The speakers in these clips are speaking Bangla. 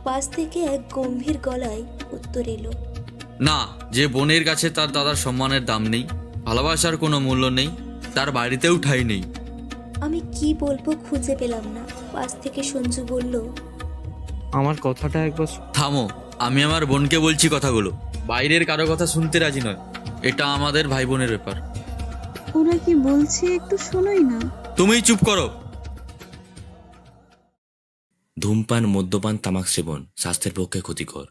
পাশ থেকে এক গম্ভীর গলায় উত্তর এলো, না, যে বোনের কাছে তার দাদার সম্মানের দাম নেই, ভালোবাসার কোনো মূল্য নেই, তার বাড়িতেও ঠাঁই নেই। আমি কি বলবো খুঁজে পেলাম না। পাশ থেকে সঞ্জু বলল, আমার কথাটা একবার থামো, আমি আমার বোনকে বলছি কথাগুলো, বাইরের কারো কথা শুনতে রাজি নয়। এটা আমাদের ভাই বোনের ব্যাপার। ওরা কি বলছে একটু শোনোই না। তুমিই চুপ করো। ধূমপান, মদ্যপান, তামাক সেবন স্বাস্থ্যের পক্ষে ক্ষতিকর।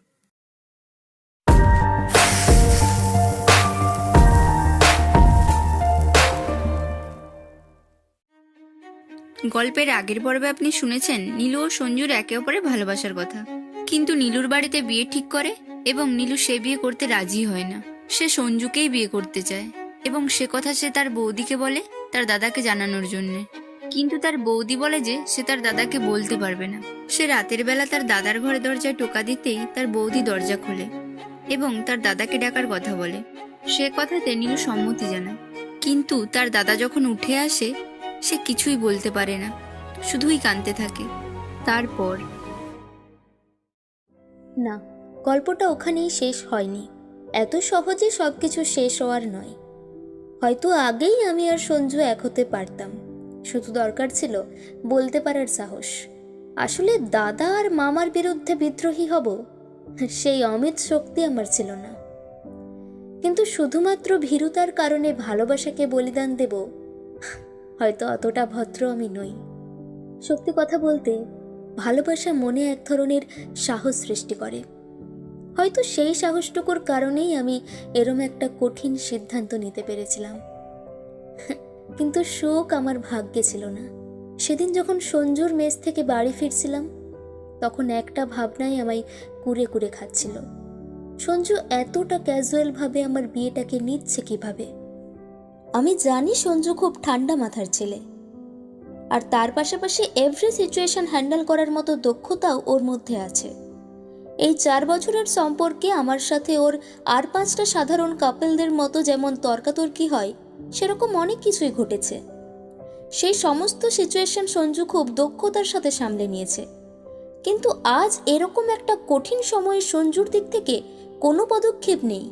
গল্পের আগের পর্বে আপনি শুনেছেন নীলু ও সঞ্জুর একে অপরের ভালোবাসার কথা, কিন্তু নীলুর বাড়িতে বিয়ে ঠিক করে এবং নীলু সে বিয়ে করতে রাজি হয় না। সে সঞ্জুকেই বিয়ে করতে চায় এবং সে কথা সে তার বৌদিকে বলে তার দাদাকে জানানোর জন্য। কিন্তু তার বৌদি বলে যে সে তার দাদাকে বলতে পারবে না। সে রাতের বেলা তার দাদার ঘরে দরজায় টোকা দিতেই তার বৌদি দরজা খোলে এবং তার দাদাকে ডাকার কথা বলে। সে কথাতে নীলু সম্মতি জানায়, কিন্তু তার দাদা যখন উঠে আসে সে কিছুই বলতে পারে না, শুধুই কাঁদতে থাকে। তারপর না, গল্পটা ওখানেই শেষ হয়নি। এত সহজে সবকিছু শেষ হওয়ার নয়। হয়তো আগেই আমি আর সঞ্জু এক হতে পারতাম, শুধু দরকার ছিল বলতে পারার সাহস। আসলে দাদা আর মামার বিরুদ্ধে বিদ্রোহী হব, সেই অমিত শক্তি আমার ছিল না। কিন্তু শুধুমাত্র ভীরুতার কারণে ভালোবাসাকে বলিদান দেব, হয়তো অতটা ভদ্র আমি নই। সত্যি কথা বলতে, ভালোবাসা মনে এক ধরনের সাহস সৃষ্টি করে। হয়তো সেই সাহসটুকুর কারণেই আমি এরম একটা কঠিন সিদ্ধান্ত নিতে পেরেছিলাম। কিন্তু শোক আমার ভাগ্যে ছিল না। সেদিন যখন সঞ্জুর মেস থেকে বাড়ি ফিরছিলাম, তখন একটা ভাবনাই আমায় কুরে কুরে খাচ্ছিল। সঞ্জু এতটা ক্যাজুয়ালভাবে আমার বিয়েটাকে নিচ্ছে কিভাবে? আমি জানি সঞ্জু খুব ঠান্ডা মাথার ছেলে, আর তার পাশাপাশি এভরি সিচুয়েশন হ্যান্ডেল করার মতো দক্ষতাও ওর মধ্যে আছে। এই 4 বছরের সম্পর্কে আমার সাথে ওর আর 5টা সাধারণ কাপলদের মতো যেমন তর্কাতর্কি হয়, সেরকম অনেক কিছুই ঘটেছে। সেই সমস্ত সিচুয়েশন সঞ্জু খুব দক্ষতার সাথে সামলে নিয়েছে। কিন্তু আজ এরকম একটা কঠিন সময়ে সঞ্জুর দিক থেকে কোনো পদক্ষেপ নেই।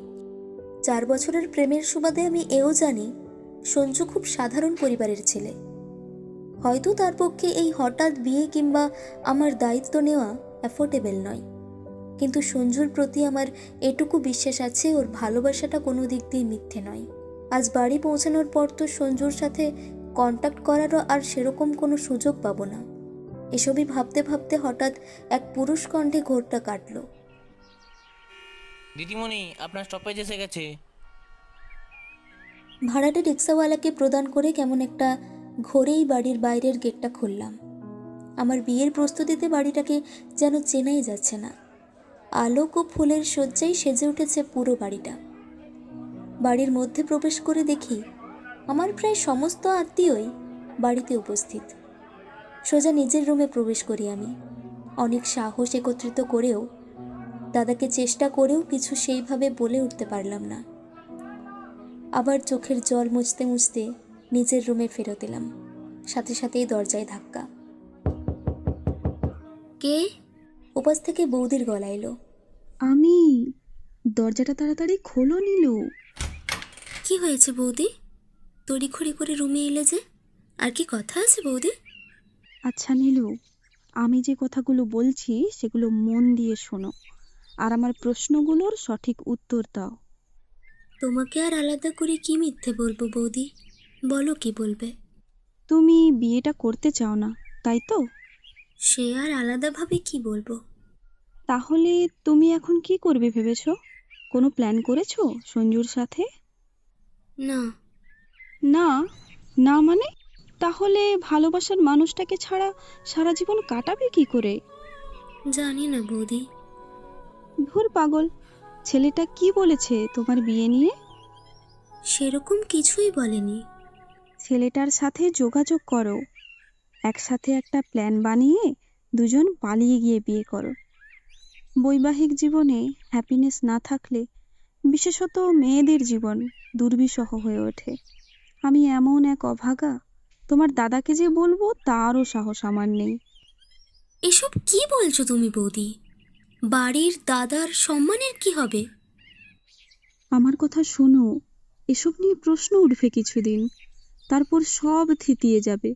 4 বছরের প্রেমের সুবাদে আমি এও জানি সঞ্জু খুব সাধারণ পরিবারের ছেলে। হয়তো তার পক্ষে এই হঠাৎ বিয়ে কিংবা আমার দায়িত্ব নেওয়া অ্যাফোর্ডেবল নয়, কিন্তু সঞ্জুর প্রতি আমার এটুকু বিশ্বাস আছে, ওর ভালোবাসাটা কোনো দিক দিয়ে মিথ্যে নয়। আজ বাড়ি পৌঁছানোর পর তো সঞ্জুর সাথে কন্ট্যাক্ট করারও আর সেরকম কোনো সুযোগ পাবো না। এসবই ভাবতে ভাবতে হঠাৎ এক পুরুষ কণ্ঠে ঘোরটা কাটল। দিদিমণি, আপনার স্টপেজ এসে গেছে। ভাড়াটে রিক্সাওয়ালাকে প্রদান করে কেমন একটা ঘোরেই বাড়ির বাইরের গেটটা খুললাম। আমার বিয়ের প্রস্তুতিতে বাড়িটাকে যেন চেনাই যাচ্ছে না। আলোক ও ফুলের শয্যায় সেজে উঠেছে পুরো বাড়িটা। বাড়ির মধ্যে প্রবেশ করে দেখি আমার প্রায় সমস্ত আত্মীয়ই বাড়িতে উপস্থিত। সোজা নিজের রুমে প্রবেশ করি আমি। অনেক সাহস একত্রিত করেও, দাদাকে চেষ্টা করেও কিছু সেইভাবে বলে উঠতে পারলাম না। আবার চোখের জল মুছতে মুছতে নিজের রুমে ফেরত এলাম। সাথে সাথেই দরজায় ধাক্কা। কে? উপাস থেকে বৌদির গলা এলো। আমি। দরজাটা তাড়াতাড়ি খোলো নীলু। কি হয়েছে বৌদি? তড়িঘড়ি করে রুমে এলে যে? আর কি কথা আছে বৌদি? আচ্ছা নীলু, আমি যে কথাগুলো বলছি সেগুলো মন দিয়ে শোনো, আর আমার প্রশ্নগুলোর সঠিক উত্তর দাও। তোমাকে আর আলাদা করে কি মিথ্যে বলবো বৌদি? বলো কি বলবে। তুমি বিয়েটা করতে চাও না, তাই তো? সে আর আলাদাভাবে কি বলবো? তাহলে তুমি এখন কি করবে ভেবেছো? কোনো প্ল্যান করেছো সঞ্জুর সাথে? না। না? না মানে? তাহলে ভালোবাসার মানুষটাকে ছাড়া সারা জীবন কাটাবে কি করে? জানি না বৌদি। ধুর পাগল, ছেলেটা কি বলেছে তোমার বিয়ে নিয়ে? সেরকম কিছুই বলেনি। ছেলেটার সাথে যোগাযোগ করো, একসাথে একটা প্ল্যান বানিয়ে দুজন পালিয়ে গিয়ে বিয়ে করো। বৈবাহিক জীবনে হ্যাপিনেস না থাকলে বিশেষত মেয়েদের জীবন দুর্বিষহ হয়ে ওঠে। আমি এমন এক অভাগা, তোমার দাদাকে যে বলবো তারও সাহস আমার নেই। এসব কি বলছো তুমি বৌদি? বাড়ির দাদার সম্মানের কি হবে? আমার কথা শোনো, এসব নিয়ে প্রশ্ন উঠবে কিছুদিন, তারপর সব থিতিয়ে যাবে।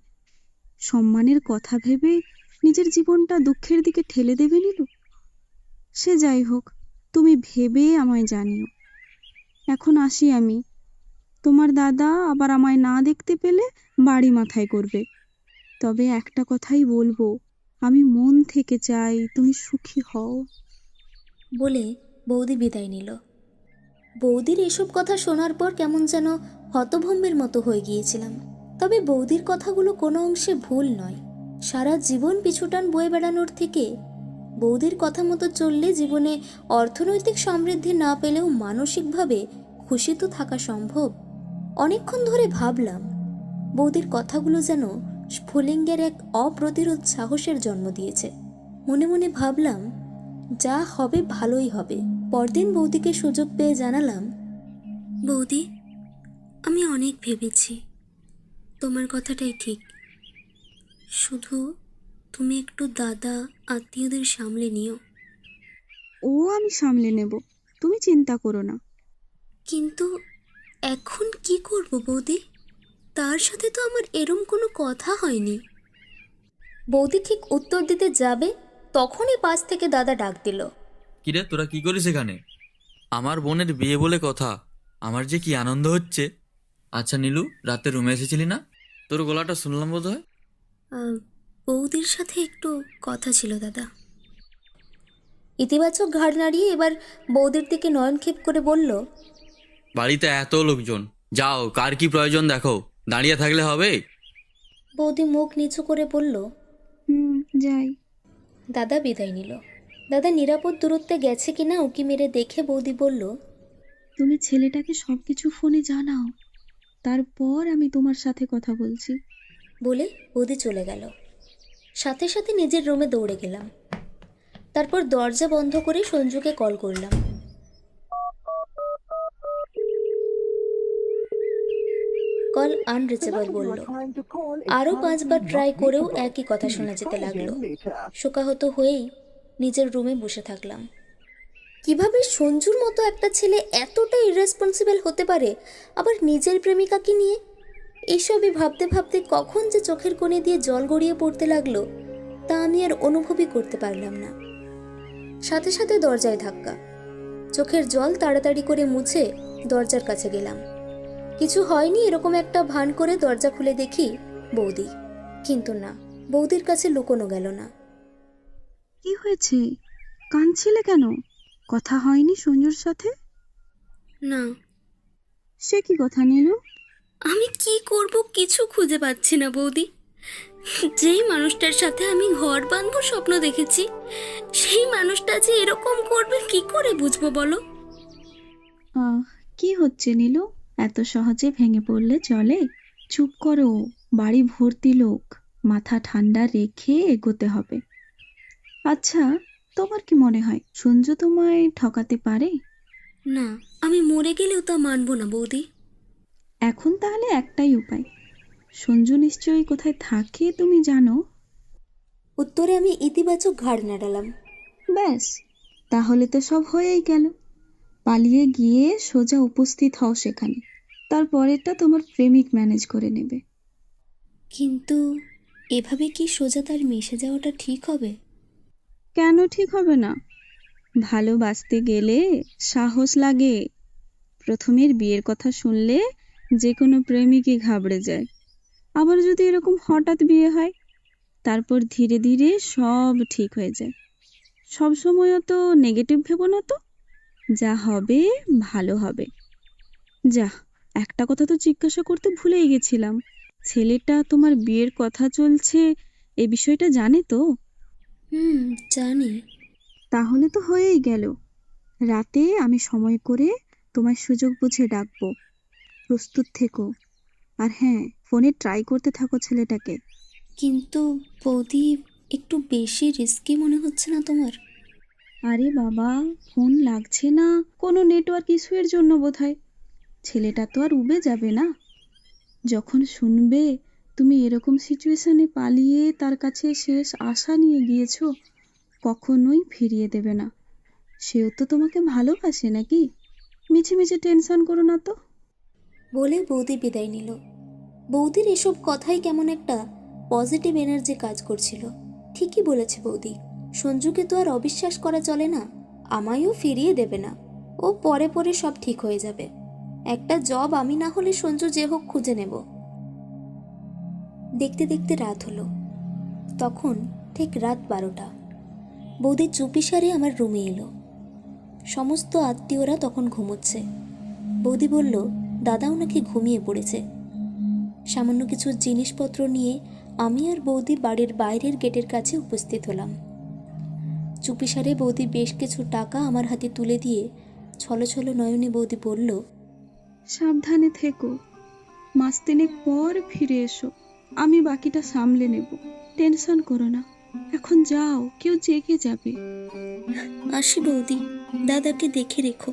সম্মানের কথা ভেবে নিজের জীবনটা দুঃখের দিকে ঠেলে দেবে নীলু। সে যাই হোক, তুমি ভেবে আমায় জানিও। এখন আসি আমি। তোমার দাদা আবার আমায় না দেখতে পেলে বাড়ি মাথায় করবে। তবে একটা কথাই বলবো, আমি মন থেকে চাই তুমি সুখী হও। বলে বৌদি বিদায় নিল। বৌদির এসব কথা শোনার পর কেমন যেন হতভম্বের মতো হয়ে গিয়েছিলাম। তবে বৌদির কথাগুলো কোনো অংশে ভুল নয়। সারা জীবন পিছুটান বয়ে বেড়ানোর থেকে বৌদির কথা মতো চললে জীবনে অর্থনৈতিক সমৃদ্ধি না পেলেও মানসিকভাবে খুশি তো থাকা সম্ভব। অনেকক্ষণ ধরে ভাবলাম, বৌদির কথাগুলো যেন স্ফুলিঙ্গের এক অপ্রতিরোধ সাহসের জন্ম দিয়েছে। মনে মনে ভাবলাম, যা হবে ভালোই হবে। পরদিন বৌদিকে সুযোগ পেয়ে জানালাম, বৌদি, আমি অনেক ভেবেছি, তোমার কথাটাই ঠিক। শুধু তুমি একটু দাদা আত্মীয়দের সামলে নিও। ও আমি সামলে নেব, তুমি চিন্তা করো না। কিন্তু এখন কি করব বৌদি? তার সাথে তো আমার এরম কোনো কথা হয়নি। বৌদি ঠিক উত্তর দিতে যাবে তখনই পাশ থেকে দাদা ডাক দিল। কিরে, তোরা কি করিস এখানে? আমার বোনের বিয়ে বলে কথা, আমার যে কি আনন্দ হচ্ছে। আচ্ছা নীলু, রাতে রুমে এসেছিলি না? তোর গলাটা শুনলাম বোধ হয়। বৌদির সাথে একটু কথা ছিল দাদা। ইতিবাচক ঘাড় নাড়িয়ে এবার বৌদির দিকে নয়নক্ষেপ করে বলল, বাড়িতে এত লোকজন, যাও, কার কি প্রয়োজন দেখো, দাঁড়িয়ে থাকলে হবে? বৌদি মুখ নিচু করে বলল, যাই। দাদা বিদায় নিল। দাদা নিরাপদ দূরত্বে গেছে কিনা উকি মেরে দেখে বৌদি বলল, তুমি ছেলেটাকে সবকিছু ফোনে জানাও, তারপর আমি তোমার সাথে কথা বলছি। বলে বৌদি চলে গেল। সাথে সাথে নিজের রুমে দৌড়ে গেলাম। তারপর দরজা বন্ধ করে সঞ্জুকে কল করলাম। কল আনরিচেবল বলল। আরও 5 বার ট্রাই করেও একই কথা শোনা যেতে লাগলো। শোকাহত হয়েই নিজের রুমে বসে থাকলাম। কিভাবে সঞ্জুর মতো একটা ছেলে এতটা ইররেসপন্সিবল হতে পারে, আবার নিজের প্রেমিকাকে নিয়ে? এইসবই ভাবতে ভাবতে কখন যে চোখের কোণে দিয়ে জল গড়িয়ে পড়তে লাগলো তা আমি আর অনুভবই করতে পারলাম না। সাথে সাথে দরজায় ধাক্কা। চোখের জল তাড়াতাড়ি করে মুছে দরজার কাছে গেলাম। কিছু হয়নি এরকম একটা ভান করে দরজা খুলে দেখি বৌদি। কিন্তু না, বৌদির কাছে লুকোনো গেল না। কি হয়েছে? কাঁদছিলে কেন? কথা হয়নি সঞ্জুর সাথে? না। সে কি কথা নীলু? আমি কি করব কিছু খুঁজে পাচ্ছি না বৌদি। যেই মানুষটার সাথে আমি ঘর বাঁধবো স্বপ্ন দেখেছি, সেই মানুষটা যে এরকম করবে কি করে বুঝবো বলো? কি হচ্ছে নীলু? এত সহজে ভেঙে পড়লে চলে? চুপ করো, বাড়ি ভর্তি লোক, মাথা ঠান্ডা রেখে এগোতে হবে। আচ্ছা, তোমার কি মনে হয় সঞ্জু তোমায় ঠকাতে পারে? না, আমি মরে গেলেও তা মানবো না বৌদি। এখন তাহলে একটাই উপায়, সঞ্জু নিশ্চয়ই কোথায় থাকে তুমি জানো। উত্তরে আমি ইতিবাচক ঘাড় নাড়ালাম। ব্যাস, তাহলে তো সব হয়েই গেল। পালিয়ে গিয়ে সোজা উপস্থিত হও সেখানে, তারপরেরটা তোমার প্রেমিক ম্যানেজ করে নেবে। কিন্তু এভাবে কি সোজা তার মিশে যাওয়াটা ঠিক হবে? কেন ঠিক হবে না? ভালোবাসতে গেলে সাহস লাগে। প্রথমের বিয়ের কথা শুনলে যে কোনো প্রেমিকই ঘাবড়ে যায়। আবার যদি এরকম হঠাৎ বিয়ে হয়, তারপর ধীরে ধীরে সব ঠিক হয়ে যায়। সবসময় তো নেগেটিভ ভেবো না তো, যা হবে ভালো হবে। যা, একটা কথা তো জিজ্ঞাসা করতে ভুলেই গেছিলাম, ছেলেটা তোমার বিয়ের কথা চলছে এ বিষয়টা জানে তো? জানি। তাহলে তো হয়েই গেল। রাতে আমি সময় করে তোমায় সুযোগ বুঝে ডাকবো, প্রস্তুত থেকো। আর হ্যাঁ, ফোনে ট্রাই করতে থাকো ছেলেটাকে। কিন্তু বৌদি, একটু বেশি রিস্কি মনে হচ্ছে না তোমার? আরে বাবা, ফোন লাগছে না কোনো নেটওয়ার্ক ইস্যুয়ের জন্য বোধহয়। ছেলেটা তো আর উবে যাবে না। যখন শুনবে তুমি এরকম সিচুয়েশনে পালিয়ে তার কাছে শেষ আশা নিয়ে গিয়েছো, কখনোই ফিরিয়ে দেবে না। সেও তো তোমাকে ভালোবাসে নাকি? মিছে মিছে টেনশন করো না তো। বলে বৌদি বিদায় নিল। বৌদির এসব কথাই কেমন একটা পজিটিভ এনার্জি কাজ করছিল। ঠিকই বলেছে বৌদি, সঞ্জুকে তো আর অবিশ্বাস করা চলে না। আমায়ও ফিরিয়ে দেবে না, ও পরে পরে সব ঠিক হয়ে যাবে। একটা জব আমি না হলে সঞ্জু যে হোক খুঁজে নেব। দেখতে দেখতে রাত হলো। তখন ঠিক রাত 12টা। বৌদি চুপিসারে আমার রুমে এলো। সমস্ত আত্মীয়রা তখন ঘুমোচ্ছে। বৌদি বলল দাদাও নাকি ঘুমিয়ে পড়েছে। সামান্য কিছু জিনিসপত্র নিয়ে আমি আর বৌদি বাড়ির বাইরের গেটের কাছে উপস্থিত হলাম। চুপিসারে বৌদি বেশ কিছু টাকা আমার হাতে তুলে দিয়ে ছলো ছলো নয়নে বৌদি বলল, সাবধানে থেকো, মাস তিনেক পর ফিরে এসো, আমি বাকিটা সামলে নেব। টেনশন করো না, এখন যাও, কেউ জেগে যাবে। আসি বৌদি, দাদাকে দেখে রেখো।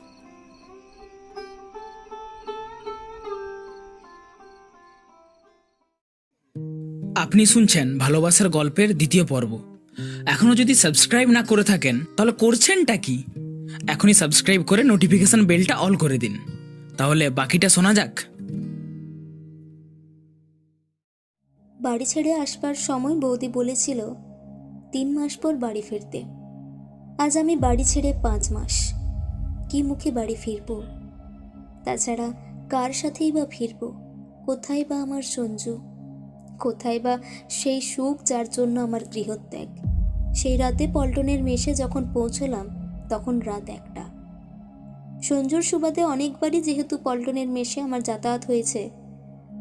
আপনি শুনছেন ভালোবাসার গল্পের দ্বিতীয় পর্ব। এখনো যদি সাবস্ক্রাইব না করে থাকেন তাহলে করছেনটা কি? এখনই সাবস্ক্রাইব করে নোটিফিকেশন বেলটা অল করে দিন। তাহলে বাকিটা শোনা যাক। বাড়ি ছেড়ে আসবার সময় বৌদি বলেছিল 3 মাস পর বাড়ি ফিরতে। আজ আমি বাড়ি ছেড়ে 5 মাস। কি মুখে বাড়ি ফিরব? তাছাড়া কার সাথেই বা ফিরব? কোথায় বা আমার সঞ্জু? কোথায় বা সেই সুখ যার জন্য আমার গৃহত্যাগ? সেই রাতে পল্টনের মেসে যখন পৌঁছলাম তখন রাত 1টা। সঞ্জুর সুবাদে অনেকবারই যেহেতু পল্টনের মেসে আমার যাতায়াত হয়েছে,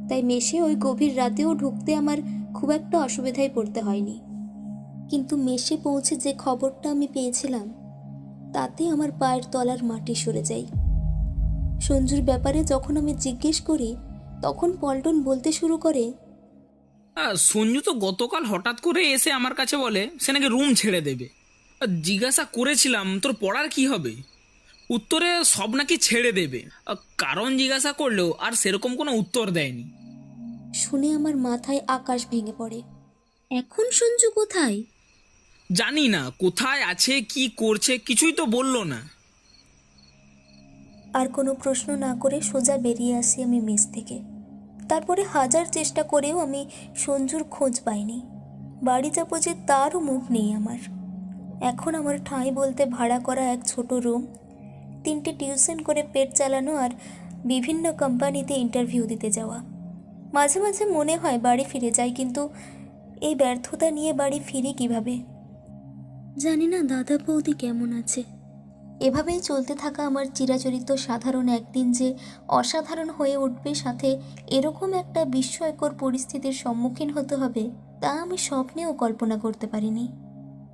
তাই মেসে ওই গভীর রাতেও ঢুকতে আমার খুব একটা অসুবিধায় পড়তে হয়নি। কিন্তু মেসে পৌঁছে যে খবরটা আমি পেয়েছিলাম তাতে আমার পায়ের তলার মাটি সরে যায়। সঞ্জুর ব্যাপারে যখন আমি জিজ্ঞেস করি তখন পল্টন বলতে শুরু করে, সঞ্জু তো গতকাল হঠাৎ করে এসে আমার কাছে বলে সে নাকি রুম ছেড়ে দেবে। জিজ্ঞাসা করেছিলাম তোর পড়ার কি হবে? উত্তরে সব নাকি ছেড়ে দেবে। কারণ জিজ্ঞাসা করলেও আর সেরকম কোনো উত্তর দেয়নি। শুনে আমার মাথায় আকাশ ভেঙে পড়ে। এখন সঞ্জু কোথায়? জানি না কোথায় আছে, কি করছে, কিছুই তো বললো না। আর কোনো প্রশ্ন না করে সোজা বেরিয়ে আসি আমি মেস থেকে। তারপরে হাজার চেষ্টা করেও আমি সঞ্জুর খোঁজ পাইনি। বাড়ি যাবো যে তারও মুখ নেই আমার। এখন আমার ঠাঁই বলতে ভাড়া করা এক ছোট রুম, 3টে টিউশন করে পেট চালানো আর বিভিন্ন কোম্পানিতে ইন্টারভিউ দিতে যাওয়া। মাঝে মাঝে মনে হয় বাড়ি ফিরে যাই, কিন্তু এই ব্যর্থতা নিয়ে বাড়ি ফিরি কিভাবে? জানি না দাদা বৌদি কেমন আছে। এভাবেই চলতে থাকা আমার চিরাচরিত সাধারণ একদিন যে অসাধারণ হয়ে উঠবে, সাথে এরকম একটা বিস্ময়কর পরিস্থিতির সম্মুখীন হতে হবে, তা আমি স্বপ্নেও কল্পনা করতে পারিনি।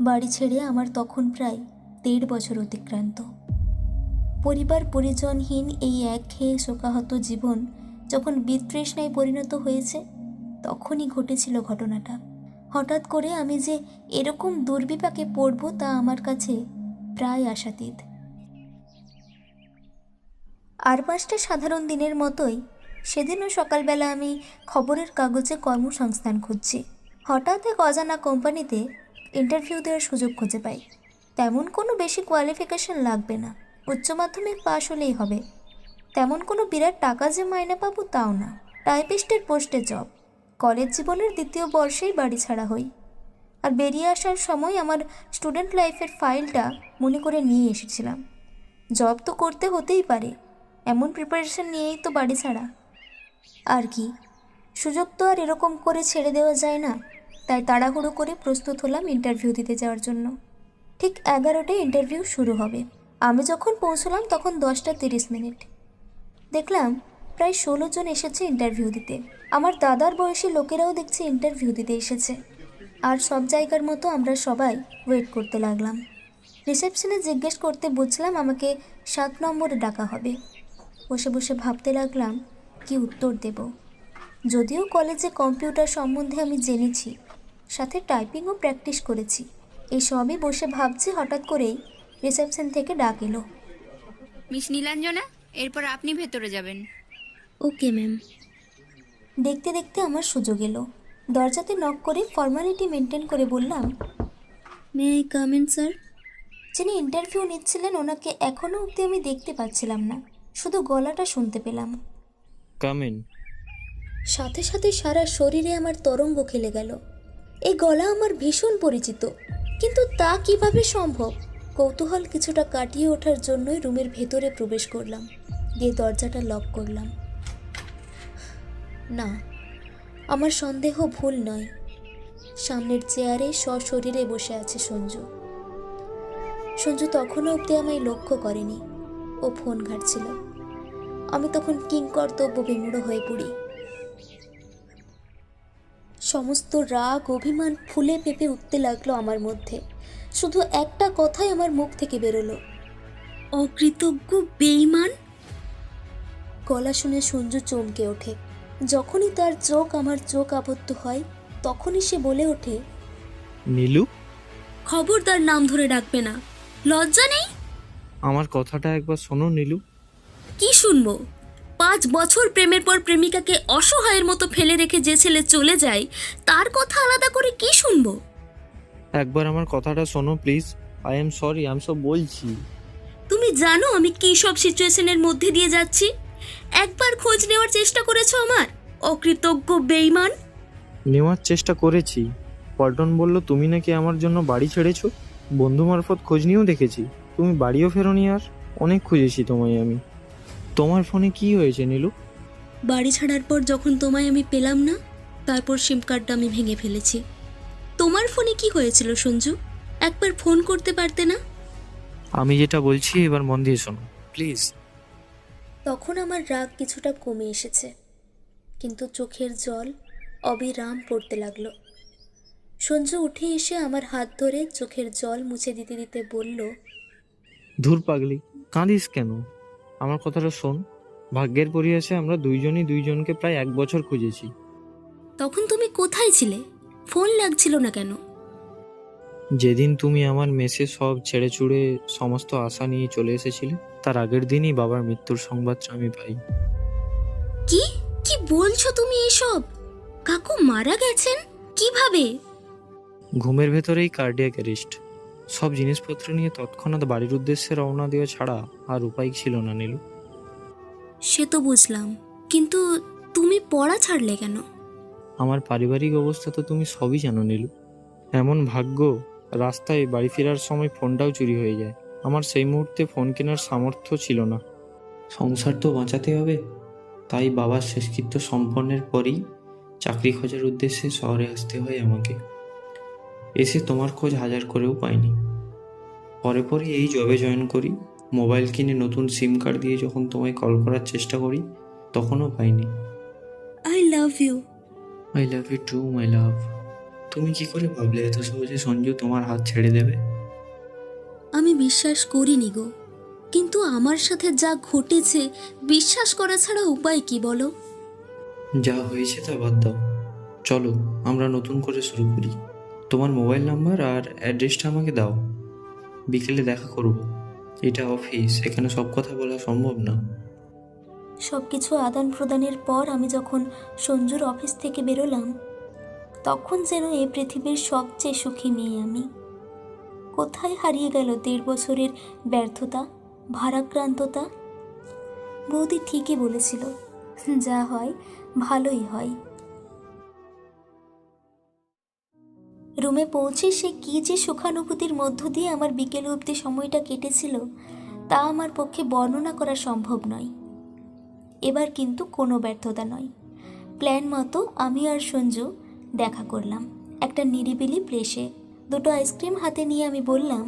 বাড়ি ছেড়ে আমার তখন প্রায় 1.5 বছর অতিক্রান্ত। পরিবার পরিজনহীন এই একঘেয়ে শোকাহত জীবন যখন বিতৃষ্ণায় পরিণত হয়েছে, তখনই ঘটেছিল ঘটনাটা। হঠাৎ করে আমি যে এরকম দুর্বিপাকে পড়ব তা আমার কাছে প্রায় আশাতীত। আর 5টা সাধারণ দিনের মতোই সেদিনও সকালবেলা আমি খবরের কাগজে কর্মসংস্থান খুঁজছি। হঠাৎ এক অজানা কোম্পানিতে ইন্টারভিউ দেওয়ার সুযোগ খুঁজে পাই। তেমন কোনো বেশি কোয়ালিফিকেশন লাগবে না, উচ্চ মাধ্যমিক পাশ হলেই হবে। তেমন কোনো বিরাট টাকা যে মাইনে পাবো তাও না, টাইপিস্টের পোস্টে জব। কলেজ জীবনের 2য় বর্ষেই বাড়ি ছাড়া হই। আর বেরিয়ে আসার সময় আমার স্টুডেন্ট লাইফের ফাইলটা মনে করে নিয়ে এসেছিলাম। জব তো করতে হতেই পারে, এমন প্রিপারেশন নিয়েই তো বাড়ি ছাড়া। আর কি, সুযোগ তো আর এরকম করে ছেড়ে দেওয়া যায় না। তাই তাড়াহুড়ো করে প্রস্তুত হলাম ইন্টারভিউ দিতে যাওয়ার জন্য। ঠিক 11টায় ইন্টারভিউ শুরু হবে। আমি যখন পৌঁছলাম তখন 10:30। দেখলাম প্রায় 16 জন এসেছে ইন্টারভিউ দিতে। আমার দাদার বয়সী লোকেরাও দেখছি ইন্টারভিউ দিতে এসেছে। আর সব জায়গার মতো আমরা সবাই ওয়েট করতে লাগলাম। রিসেপশনে জিজ্ঞেস করতে বুঝলাম আমাকে 7 নম্বরে ডাকা হবে। বসে বসে ভাবতে লাগলাম কি উত্তর দেব। যদিও কলেজে কম্পিউটার সম্বন্ধে আমি জেনেছি, সাথে টাইপিংও প্র্যাকটিস করেছি। এই সবই বসে ভাবছি, হঠাৎ করেই রিসেপশন থেকে ডাক এলো। মিস নীলাঞ্জনা, এরপর আপনি ভেতরে যাবেন। Okay ma'am. দেখতে দেখতে আমার সুযোগ এলো। দরজাতে নক করে ফর্মালিটি মেনটেন করে বললাম, may I come in sir? যিনি ইন্টারভিউ নিচ্ছিলেন ওনাকে এখনও অবধি আমি দেখতে পাচ্ছিলাম না, শুধু গলাটা শুনতে পেলাম। Come in. সাথে সাথে সারা শরীরে আমার তরঙ্গ খেলে গেল। এই গলা আমার ভীষণ পরিচিত, কিন্তু তা কিভাবে সম্ভব? কৌতূহল কিছুটা কাটিয়ে ওঠার জন্যই রুমের ভেতরে প্রবেশ করলাম, গিয়ে দরজাটা লক করলাম। না, আমার সন্দেহ ভুল নয়। সামনের চেয়ারে সশরীরে বসে আছে সঞ্জু। সঞ্জু তখনও অবধি আমায় লক্ষ্য করেনি, ও ফোন ঘাঁটছিল। আমি তখন কিংকর্তব্য বিমূঢ় হয়ে পড়ি। সমস্ত রাগ অভিমান ফুলে ফেঁপে উঠতে লাগলো আমার মধ্যে। শুধু একটা কথাই আমার মুখ থেকে বেরোলো, অকৃতজ্ঞ বেঈমান। গলা শুনে সঞ্জু চমকে ওঠে। যখনই তার চোখ আমার চোখ আবদ্ধ হয়, তখনই সে বলে ওঠে, নীলু, খবরদার নাম ধরে ডাকবে না, লজ্জা নেই? আমার কথাটা একবার শোনো নীলু। কি শুনবো? 5 বছর প্রেমের পর প্রেমিকাকে অসহায়ের মতো ফেলে রেখে যে ছেলে চলে যায়, তার কথা আলাদা করে কি শুনবো? একবার আমার কথাটা শোনো প্লিজ। আই এম সরি, আমি সব বলছি। তুমি জানো আমি কি সব সিচুয়েশনের মধ্যে দিয়ে যাচ্ছি? একবার খোঁজ নেওয়ার চেষ্টা করেছো আমার, অকৃতজ্ঞ বেঈমান? নেওয়ার চেষ্টা করেছি। পল্টন বলল তুমি নাকি আমার জন্য বাড়ি ছেড়েছো। বন্ধু মারফত খোঁজ নিয়েও দেখেছি, তুমি বাড়িও ফেরোনি। আর অনেক খুঁজেছি তোমায় আমি। তোমার ফোনে কি হয়েছে নীলু? বাড়ি ছাড়ার পর যখন তোমায় আমি পেলাম না, তারপর সিম কার্ডটা আমি ভেঙে ফেলেছি। তোমার ফোনে কি হয়েছিল সঞ্জু? একবার ফোন করতে পারতে না? আমি যেটা বলছি এবার মন দিয়ে শোনো প্লিজ। তখন আমার রাগ কিছুটা কমে এসেছে, কিন্তু চোখের জল অবিরাম পড়তে লাগলো। সঞ্জু উঠে এসে আমার হাত ধরে চোখের জল মুছে দিতে দিতে বলল, ধুর পাগলি, কাঁদিস কেন? আমার কথাটা শোন। ভাগ্যের পরিহাসে আমরা দুইজনই দুইজনকে প্রায় 1 বছর খুঁজেছি। তখন তুমি কোথায় ছিলে? ফোন লাগছিল না কেন? যেদিন তুমি আমার মেসে সব ছেড়ে ছুড়ে সমস্ত আশা নিয়ে চলে এসেছিলে, তার আগের দিনই বাবার মৃত্যুর সংবাদটা আমি পাই। কি কি বলছো তুমি এসব? কাকু মারা গেছেন? কিভাবে? ঘুমের ভেতরেই কার্ডিয়াক অ্যারেস্ট। সব জিনিসপত্র নিয়ে তৎক্ষণাৎ বাড়ির উদ্দেশ্যে রওনা দেওয়া ছাড়া আর উপায় ছিল না নীলু। সে তো বুঝলাম, কিন্তু তুমি পড়া ছাড়লে কেন? আমার পারিবারিক অবস্থা তো তুমি সবই জানো নীলু। এমন ভাগ্য, রাস্তায় বাড়ি ফেরার সময় ফোনটাও চুরি হয়ে যায়। আমার সেই মুহূর্তে ফোন কেনার সামর্থ্য ছিল না। সংসার তো বাঁচাতে হবে, তাই বাবার শেষকৃত্য সম্পন্নের পরই চাকরি খোঁজার উদ্দেশ্যে শহরে আসতে হয় আমাকে। এসে তোমার খোঁজ হাজার করেও পাইনি। পরে পরে এই জবে জয়েন করি। মোবাইল কিনে নতুন সিম কার্ড দিয়ে যখন তোমায় কল করার চেষ্টা করি, তখনও পাইনি। I love you. I love you to my love. তুমি কি করে ভাবলে এত সহজে সঞ্জু তোমার হাত ছেড়ে দেবে? আমি বিশ্বাস করিনি গো, কিন্তু আমার সাথে যা ঘটেছে বিশ্বাস করা ছাড়া উপায় কি বলো? যা হয়েছে তা বাদ দাও, চলো আমরা নতুন করে শুরু করি। তোমার মোবাইল নাম্বার আর অ্যাড্রেসটা আমাকে দাও, বিকেলে দেখা করব। এটা অফিস, এখানে সব কথা বলা সম্ভব না। সব কিছু আদান প্রদানের পর আমি যখন সঞ্জুর অফিস থেকে বেরোলাম, তখন যেন এই পৃথিবীর সবচেয়ে সুখী মেয়ে আমি। কোথায় হারিয়ে গেল 1.5 বছরের ব্যর্থতা, ভারাক্রান্ততা? বৌদি ঠিকই বলেছিল, যা হয় ভালোই হয়। রুমে পৌঁছে সে কী যে সুখানুভূতির মধ্য দিয়ে আমার বিকেল অবধি সময়টা কেটেছিল, তা আমার পক্ষে বর্ণনা করা সম্ভব নয়। এবার কিন্তু কোনো ব্যর্থতা নয়। প্ল্যান মতো আমি আর সঞ্জু দেখা করলাম একটা নিরিবিলি প্লেসে। 2টো আইসক্রিম হাতে নিয়ে আমি বললাম,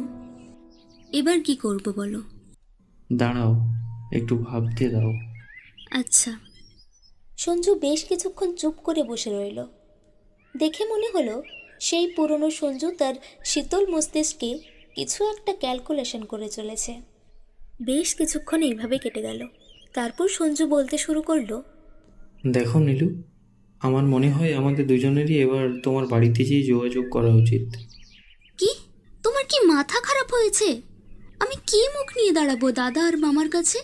এবার কি করব বলো? দাঁড়াও, একটু ভাবতে দাও। আচ্ছা। সঞ্জু বেশ কিছুক্ষণ চুপ করে বসে রইল। দেখে মনে হলো সেই পুরনো সঞ্জু তার শীতল মস্তিষ্কে কিছু একটা ক্যালকুলেশন করে চলেছে। বেশ কিছুক্ষণ এইভাবে কেটে গেল। তারপর সঞ্জু বলতে শুরু করলো, দেখো নীলু, আমার মনে হয় আমাদের দুজনেরই এবার তোমার বাড়িতে যেয়ে যোগাযোগ করা উচিত। কি? তোমার কি মাথা খারাপ হয়েছে? আমি কি মুখ নিয়ে দাঁড়াবো দাদা আর মামার কাছে?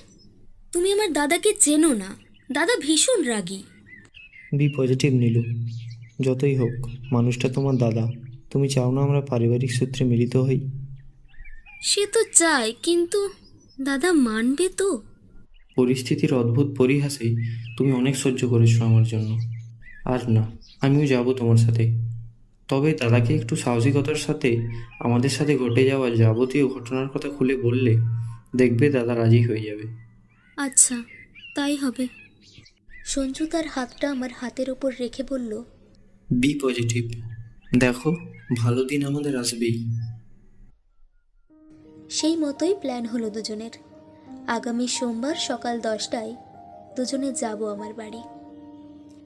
তুমি আমার দাদাকে চেনো না, দাদা ভীষণ রাগী। বি পজিটিভ নীলু, যতই হোক মানুষটা তোমার দাদা, তুমি চাও না আমরা পারিবারিক সূত্রে মিলিত হই? সে তো চায়, কিন্তু দাদা মানবে তো? পরিস্থিতির অদ্ভুত পরিহাসে তুমি অনেক সহ্য করেছো আমার জন্য। আর না, আমিও যাব তোমার সাথে। তবে দাদাকে একটু সাহসিকতার সাথে আমাদের সাথে ঘটে যাওয়া যাবতীয় ঘটনার কথা খুলে বললে দেখবে দাদা রাজি হয়ে যাবে। আচ্ছা, তাই হবে। সঞ্জু তার হাতটা আমার হাতের ওপর রেখে বলল, বি পজিটিভ, দেখো ভালো দিন আমাদের আসবেই। সেই মতোই প্ল্যান হলো দুজনের। আগামী সোমবার সকাল 10টায় দুজনে যাব আমার বাড়ি।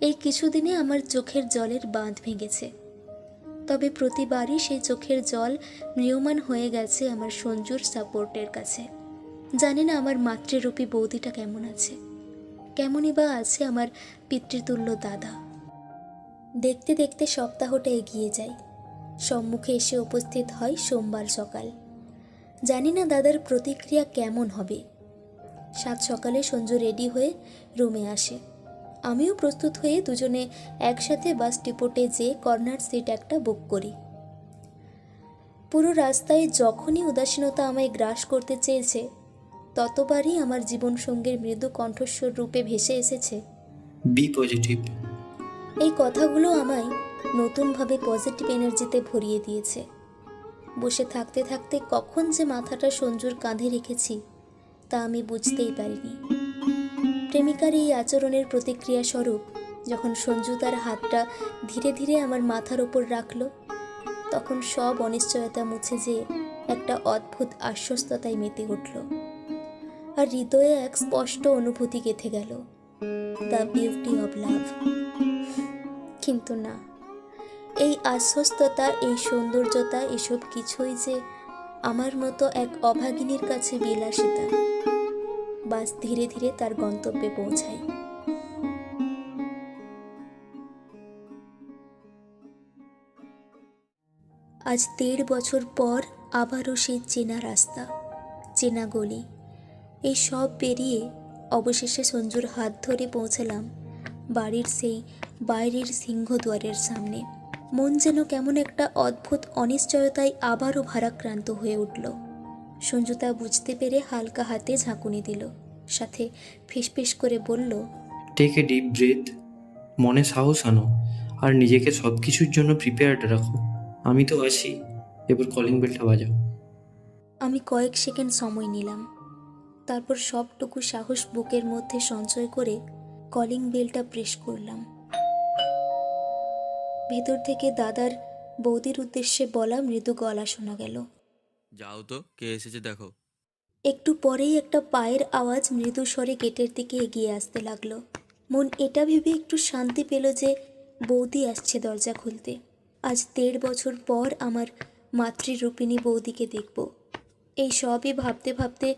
এই কিছুদিনে আমার চোখের জলের বাঁধ ভেঙেছে, তবে প্রতিবারই সেই চোখের জল ম্রিয়মান হয়ে গেছে আমার সঞ্জুর সাপোর্টের কাছে। জানি না আমার মাতৃরূপী বৌদিটা কেমন আছে, কেমনই বা আছে আমার পিতৃতুল্য দাদা। দেখতে দেখতে সপ্তাহটা এগিয়ে যায়। সম্মুখে এসে উপস্থিত হয় সোমবার সকাল। জানি না দাদার প্রতিক্রিয়া কেমন হবে। সাত সকালে সঞ্জু রেডি হয়ে রুমে আসে। আমিও প্রস্তুত হয়ে দুজনে একসাথে বাস ডিপোটে যেয়ে কর্নার সিট একটা বুক করি। পুরো রাস্তায় যখনই উদাসীনতা আমায় গ্রাস করতে চেয়েছে, ততবারই আমার জীবনসঙ্গীর মৃদু কণ্ঠস্বর রূপে ভেসে এসেছে, বি পজিটিভ। এই কথাগুলো আমায় নতুনভাবে পজিটিভ এনার্জিতে ভরিয়ে দিয়েছে। বসে থাকতে থাকতে কখন যে মাথাটা সঞ্জুর কাঁধে রেখেছি তা আমি বুঝতেই পারিনি। প্রেমিকার এই আচরণের প্রতিক্রিয়া স্বরূপ যখন সঞ্জু তার হাতটা ধীরে ধীরে আমার মাথার ওপর রাখল, তখন সব অনিশ্চয়তা মুছে যেয়ে একটা অদ্ভুত আশ্বস্ততায় মেতে উঠল, আর হৃদয়ে এক স্পষ্ট অনুভূতি গেঁথে গেল, দ্য বিউটি অব লাভ। কিন্তু না, এই আশ্বস্ততা, এই সৌন্দর্যতা, এসব কিছুই যে আমার মতো এক অভাগিনীর কাছে বিলাসিতা। বাস ধীরে ধীরে তার গন্তব্যে পৌঁছায়। আজ 1.5 বছর পর আবারও সেই চেনা রাস্তা, চেনা গলি, এই সব পেরিয়ে অবশেষে সঞ্জুর হাত ধরে পৌঁছালাম বাড়ির সেই বাইরের সিংহদুয়ারের সামনে। মন যেন কেমন একটা অদ্ভুত অনিশ্চয়তায় আবারও ভারাক্রান্ত হয়ে উঠল। সঞ্জু তা বুঝতে পেরে হালকা হাতে ঝাঁকুনি দিল, সাথে ফিসফিস করে বলল, টেক এ ডিপ ব্রেথ, মনে সাহস আনো, আর নিজেকে সব কিছুর জন্য প্রিপেয়ার্ড রাখো। আমি তো আছি, এবার কলিং বেলটা বাজাও। আমি কয়েক সেকেন্ড সময় নিলাম, তারপর সবটুকু সাহস বুকের মধ্যে সঞ্চয় করে কলিং বেলটা প্রেস করলাম। ভেতর থেকে দাদার বৌদির উদ্দেশ্যে বলা মৃদু গলা শোনা গেল, যাও তো, কে এসেছে দেখো। একটু পরেই একটা পায়ের আওয়াজ মৃদু স্বরে গেটের দিকে এগিয়ে আসতে লাগলো। মন এটা ভেবে একটু শান্তি পেল যে বৌদি আসছে দরজা খুলতে। আজ 1.5 বছর পর আমার মাতৃরূপিণী বৌদিকে দেখব। এই সবই ভাবতে ভাবতে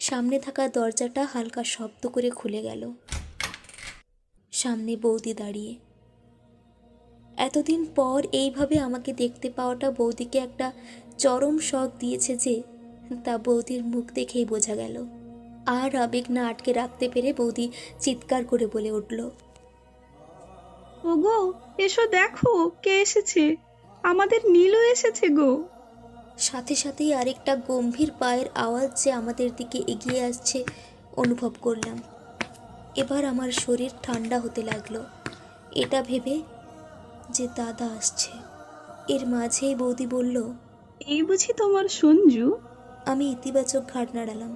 সামনে থাকা দরজাটা হালকা শব্দ করে খুলে গেল। সামনে বৌদি দাঁড়িয়ে। এতদিন পর এইভাবে আমাকে দেখতে পাওয়াটা বৌদিকে একটা চরম শখ দিয়েছে যে তা বৌদির মুখ দেখেই বোঝা গেল। আর আবেগ না আটকে রাখতে পেরে বৌদি চিৎকার করে বলে উঠল, ওগো, এসো দেখো কে এসেছে, আমাদের নীলু এসেছে গো। সাথে সাথেই আরেকটা গম্ভীর পায়ের আওয়াজ যে আমাদের দিকে এগিয়ে আসছে অনুভব করলাম। এবার আমার শরীর ঠান্ডা হতে লাগলো, এটা ভেবে যে দাদা আসছে। এর মাঝেই বৌদি বলল, এই বুঝি তোমার সঞ্জু? আমি ইতিবাচক ঘাড় নাড়ালাম।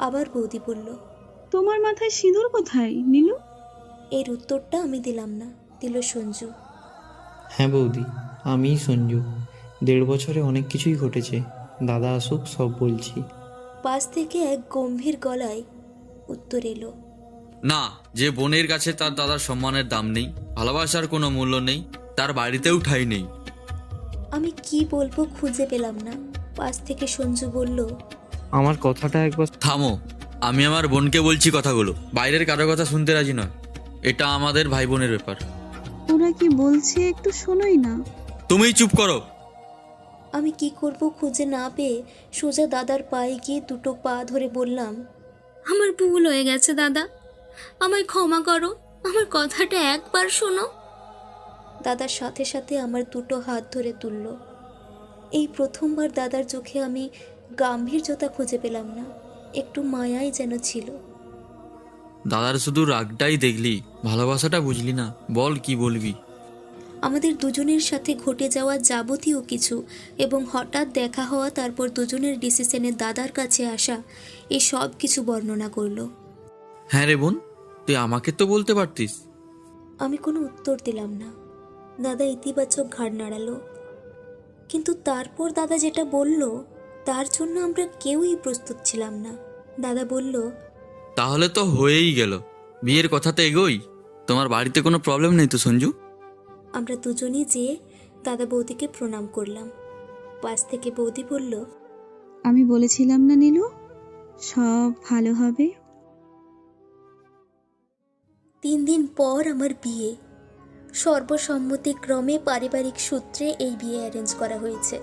আবার বৌদি বলল, তোমার মাথায় সিঁদুর কোথায় নীলু? এর উত্তরটা আমি দিলাম না, দিল সঞ্জু। হ্যাঁ বৌদি, আমিই সঞ্জু। 1.5 বছরে অনেক কিছুই ঘটেছে, দাদা আসুক সব বলছি। পাশ থেকে এক গম্ভীর গলায় উত্তর এলো, না, যে বোনের কাছে তার দাদার সম্মানের দাম নেই, ভালোবাসার কোনো মূল্য নেই, তার বাড়িতেও ঠাঁই নেই। আমি কি বলবো খুঁজে পেলাম না। পাশ থেকে সঞ্জু বলল, আমার কথাটা একবার থামো, আমি আমার বোনকে বলছি কথাগুলো, বাইরের কারো কথা শুনতে রাজি নয়। এটা আমাদের ভাই বোনের ব্যাপার। ওরা কি বলছে একটু শোনোই না। তুমিই চুপ করো। আমি কি করব খুঁজে না পেয়ে সোজা দাদার পায়ে গিয়ে দুটো পা ধরে বললাম, আমার ভুল হয়ে গেছে দাদা, আমায় ক্ষমা করো, আমার কথাটা একবার শোনো। দাদার সাথে সাথে আমার দুটো হাত ধরে তুলল। এই প্রথমবার দাদার চোখে আমি গাম্ভীর্যতা খুঁজে পেলাম না, একটু মায়াই যেন ছিল। দাদার শুধু রাগটাই দেখলি, ভালোবাসাটা বুঝলি না। বল কি বলবি? আমাদের দুজনের সাথে ঘটে যাওয়া যাবতীয় কিছু এবং হঠাৎ দেখা হওয়া, তারপর দুজনের ডিসিশনে দাদার কাছে আসা, এই সব কিছু বর্ণনা করলো। হ্যাঁ রে বোন, তুই আমাকে তো বলতে পারতিস। আমি কোনো উত্তর দিলাম না। দাদা ইতিবাচক ঘাড় নাড়ালো, কিন্তু তারপর দাদা যেটা বলল তার জন্য আমরা কেউই প্রস্তুত ছিলাম না। দাদা বলল, তাহলে তো হয়েই গেল, বিয়ের কথাতে এগোই। তোমার বাড়িতে কোনো প্রবলেম নেই তো সঞ্জু? আমরা দুজনেই যেয়ে দাদা বৌদিকে প্রণাম করলাম। পাশ থেকে বৌদি বলল, আমি বলেছিলাম না নীলু, সব ভালো হবে। 3 দিন পর আমার বিয়ে। সর্বসম্মতিক্রমে পারিবারিক সূত্রে এই বিয়ে অ্যারেঞ্জ করা হয়েছে।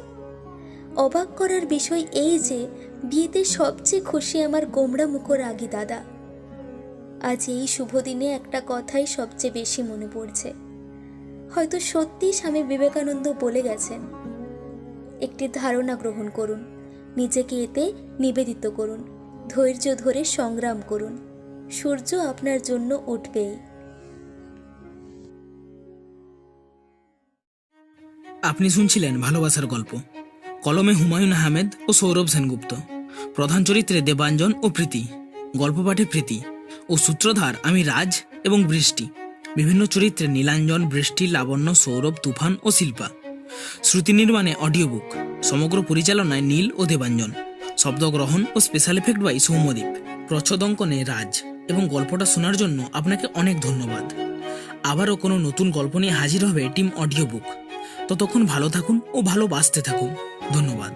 অবাক করার বিষয় এই যে বিয়েতে সবচেয়ে খুশি আমার গোমড়া মুখো রাগী দাদা। আজ এই শুভ দিনে একটা কথাই সবচেয়ে বেশি মনে পড়ছে। হয়তো সত্যি স্বামী বিবেকানন্দ বলে গেছেন, একটি ধারণা গ্রহণ করুন, নিজেকে এতে নিবেদিত করুন, ধৈর্য ধরে সংগ্রাম করুন, সূর্য আপনার জন্য উঠবেই। আপনি শুনছিলেন ভালোবাসার গল্প। কলমে হুমায়ুন আহমেদ ও সৌরভ সেনগুপ্ত, প্রধান চরিত্রে দেবাঞ্জন ও প্রীতি, গল্প পাঠে প্রীতি ও সূত্রধার আমি রাজ এবং বৃষ্টি, বিভিন্ন চরিত্রে নীলাঞ্জন, বৃষ্টি, লাবণ্য, সৌরভ, তুফান ও শিল্পা। শ্রুতি নির্মাণে অডিও বুক, সমগ্র পরিচালনায় নীল ও দেবাঞ্জন, শব্দগ্রহণ ও স্পেশাল এফেক্ট বাই সৌম্যদীপ, প্রচ্ছদঙ্কনে রাজ। এবং গল্পটা শোনার জন্য আপনাকে অনেক ধন্যবাদ। আবারও কোনো নতুন গল্প নিয়ে হাজির হবে টিম অডিও বুক। ততক্ষণ ভালো থাকুন ও ভালোবাসতে থাকুন। ধন্যবাদ।